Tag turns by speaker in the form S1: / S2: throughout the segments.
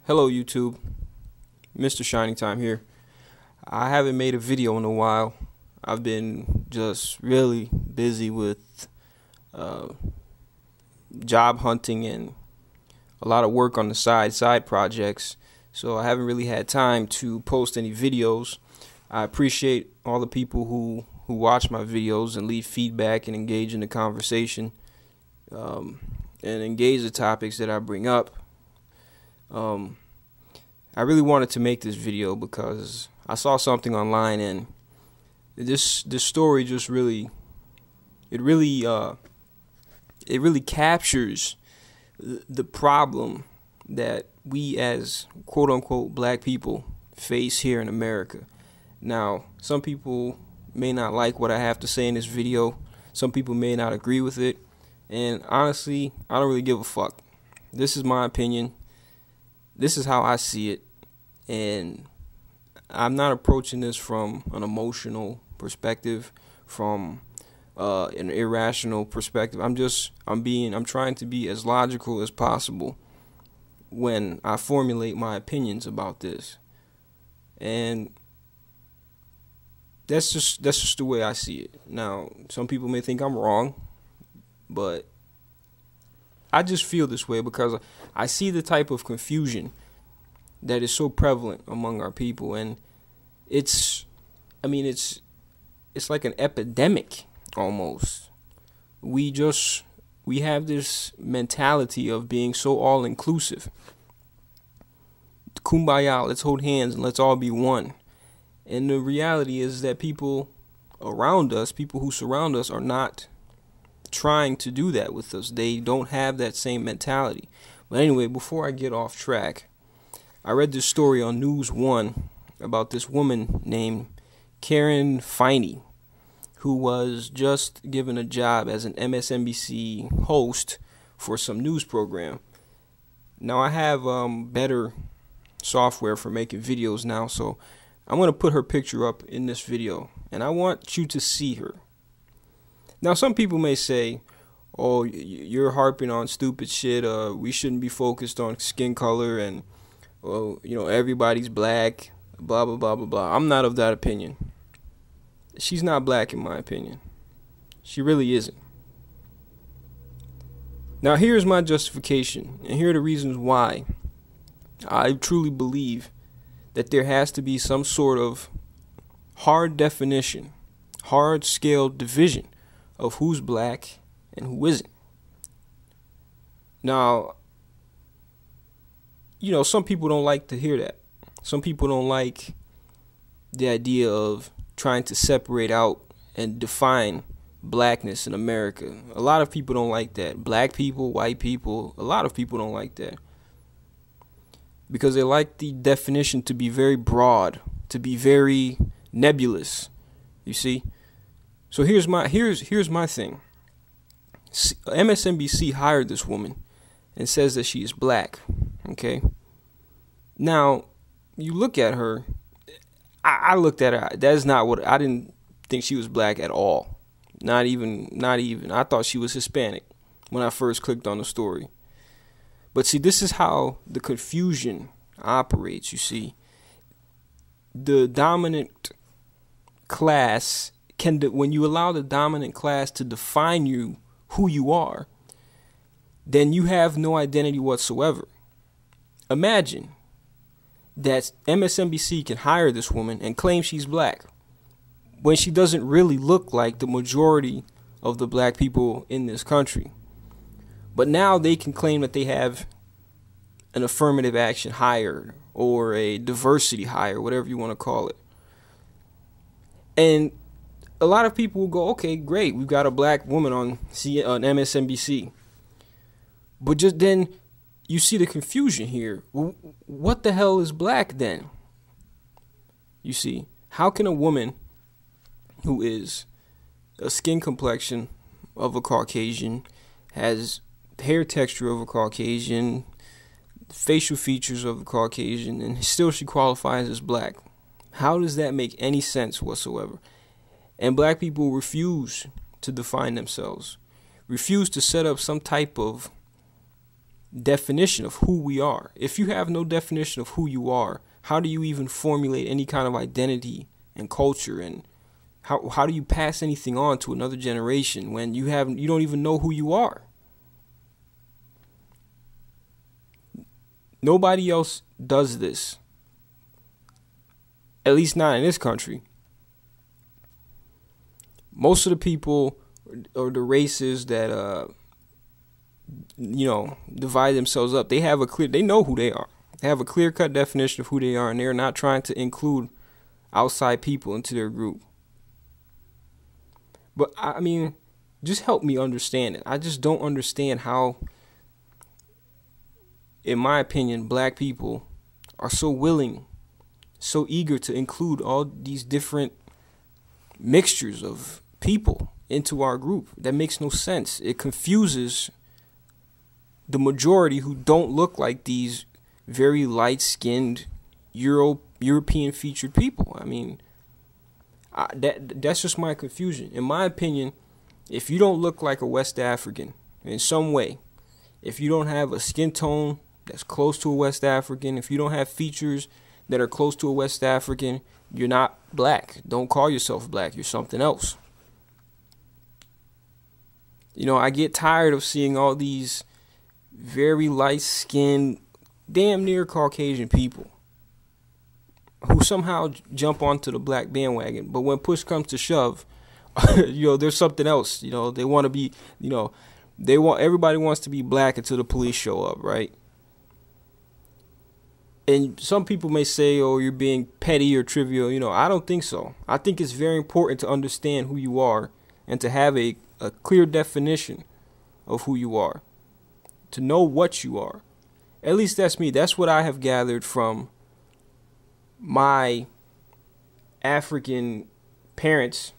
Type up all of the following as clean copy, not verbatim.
S1: Hello YouTube, Mr. ShiningTime here. I haven't made a video in a while. I've been just really busy with job hunting and a lot of work on the side projects, so I haven't really had time to post any videos. I appreciate all the people who watch my videos and leave feedback and engage in the conversation and engage the topics that I bring up. I really wanted to make this video because I saw something online, and this story just really captures the problem that we as quote unquote black people face here in America. Now, some people may not like what I have to say in this video. Some people may not agree with it, and honestly, I don't really give a fuck. This is my opinion. This is how I see it, and I'm not approaching this from an emotional perspective, from an irrational perspective. I'm trying to be as logical as possible when I formulate my opinions about this, and that's just the way I see it. Now, some people may think I'm wrong, but I just feel this way because I see the type of confusion that is so prevalent among our people, and it's like an epidemic almost. We have this mentality of being so all-inclusive. Kumbaya, let's hold hands and let's all be one. And the reality is that people around us, people who surround us, are not trying to do that with us. They don't have that same mentality. But anyway, before I get off track, I read this story on News 1 about this woman named Karen Finney, who was just given a job as an MSNBC host for some news program. Now, I have better software for making videos now, so I'm going to put her picture up in this video, and I want you to see her. Now, some people may say, oh, you're harping on stupid shit. We shouldn't be focused on skin color, and, well, everybody's black, blah, blah, blah, blah, blah. I'm not of that opinion. She's not black in my opinion. She really isn't. Now, here's my justification, and here are the reasons why I truly believe that there has to be some sort of hard definition, hard scale division of who's black and who isn't. Now, some people don't like to hear that. Some people don't like the idea of trying to separate out and define blackness in America. A lot of people don't like that. Black people, white people, a lot of people don't like that, because they like the definition to be very broad, to be very nebulous. You see? So here's my thing. MSNBC hired this woman and says that she is black. Okay? Now, you look at her. I looked at her. That is not what I didn't think she was black at all. Not even. I thought she was Hispanic when I first clicked on the story. But see, this is how the confusion operates. You see, the dominant class when you allow the dominant class to define you, who you are, then you have no identity whatsoever. Imagine that MSNBC can hire this woman and claim she's black when she doesn't really look like the majority of the black people in this country. But now they can claim that they have an affirmative action hire or a diversity hire, whatever you want to call it. And a lot of people will go, okay, great, we've got a black woman on MSNBC. But just then you see the confusion here. Well, what the hell is black then? You see, how can a woman who is a skin complexion of a Caucasian, has hair texture of a Caucasian, facial features of a Caucasian, and still she qualifies as black? How does that make any sense whatsoever? And black people refuse to define themselves, refuse to set up some type of definition of who we are. If you have no definition of who you are, how do you even formulate any kind of identity and culture, and how do you pass anything on to another generation when you don't even know who you are? Nobody else does this. At least not in this country. Most of the people or the races that divide themselves up, they know who they are. They have a clear-cut definition of who they are, and they're not trying to include outside people into their group. But I mean, just help me understand it. I just don't understand how, in my opinion, black people are so willing, so eager to include all these different mixtures of people into our group. That makes no sense. It confuses the majority who don't look like these very light-skinned European featured people. I mean, that's just my confusion. In my opinion, if you don't look like a West African in some way, if you don't have a skin tone that's close to a West African, if you don't have features that are close to a West African, you're not black. Don't call yourself black. You're something else. I get tired of seeing all these very light-skinned, damn near Caucasian people who somehow jump onto the black bandwagon. But when push comes to shove, there's something else. They want to be, everybody wants to be black until the police show up, right? And some people may say, oh, you're being petty or trivial. I don't think so. I think it's very important to understand who you are and to have a clear definition of who you are, to know what you are. At least that's me. That's what I have gathered from my African parents,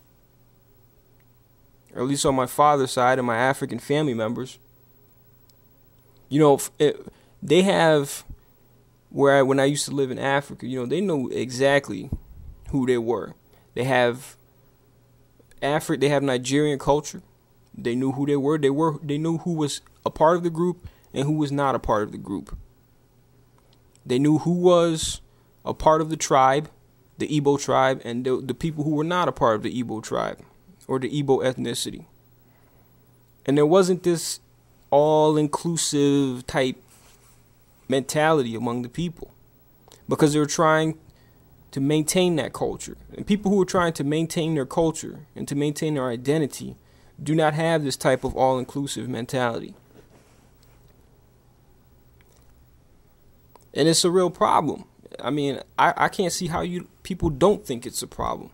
S1: or at least on my father's side, and my African family members. They have, when I used to live in Africa, they know exactly who they were. They have Nigerian culture. They knew who they were. They knew who was a part of the group and who was not a part of the group. They knew who was a part of the tribe, the Igbo tribe, and the people who were not a part of the Igbo tribe or the Igbo ethnicity. And there wasn't this all-inclusive type mentality among the people, because they were trying to maintain that culture. And people who are trying to maintain their culture and to maintain their identity do not have this type of all-inclusive mentality. And it's a real problem. I mean, I can't see how people don't think it's a problem.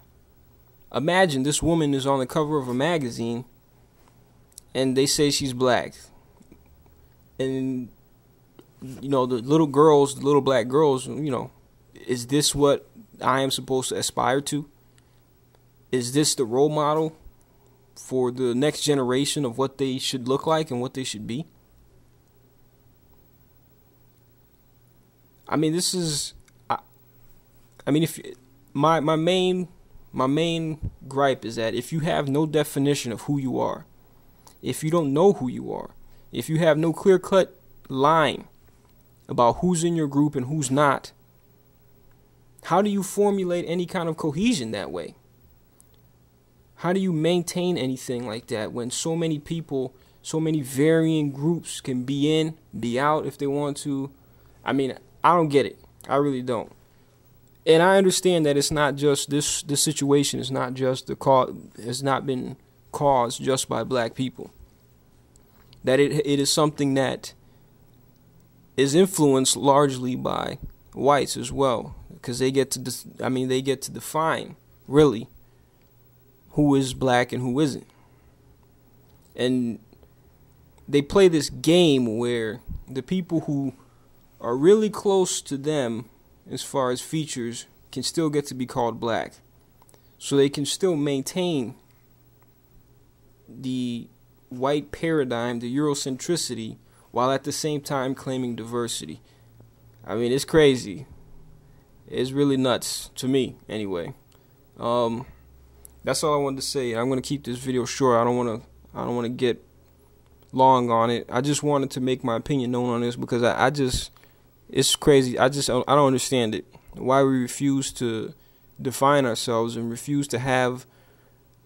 S1: Imagine this woman is on the cover of a magazine and they say she's black. And, the little black girls, is this what I am supposed to aspire to? Is this the role model for the next generation of what they should look like and what they should be? I mean, if my main gripe is that if you have no definition of who you are, if you don't know who you are, if you have no clear-cut line about who's in your group and who's not, how do you formulate any kind of cohesion that way? How do you maintain anything like that when so many people, so many varying groups can be in, be out if they want to? I mean, I don't get it. I really don't. And I understand that it's not just this situation is not just has not been caused just by black people. That it is something that is influenced largely by whites as well, because they get to define really who is black and who isn't. And they play this game where the people who are really close to them as far as features can still get to be called black. So they can still maintain the white paradigm, the Eurocentricity, while at the same time claiming diversity. I mean, it's crazy. It's really nuts to me, anyway. That's all I wanted to say. I'm going to keep this video short. I don't want to get long on it. I just wanted to make my opinion known on this because I just, it's crazy. I don't understand it. Why we refuse to define ourselves and refuse to have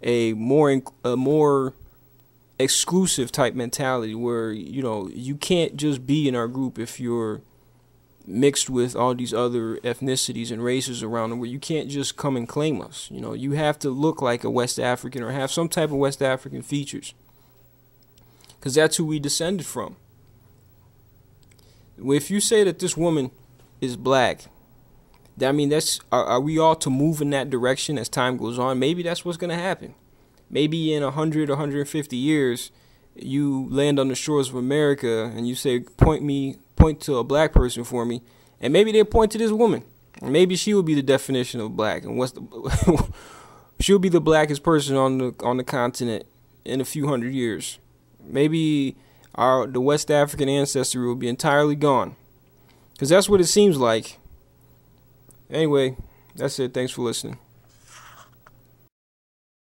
S1: a more exclusive type mentality where, you know, you can't just be in our group if you're mixed with all these other ethnicities and races around the world. You can't just come and claim us. You know, you have to look like a West African or have some type of West African features, because that's who we descended from. If you say that this woman is black, I mean, are we all to move in that direction as time goes on? Maybe that's what's going to happen. Maybe in 100 or 150 years, you land on the shores of America and you say, point to a black person for me, and maybe they point to this woman. And maybe she will be the definition of black, and she'll be the blackest person on the continent in a few hundred years. Maybe the West African ancestry will be entirely gone, because that's what it seems like. Anyway, that's it. Thanks for listening.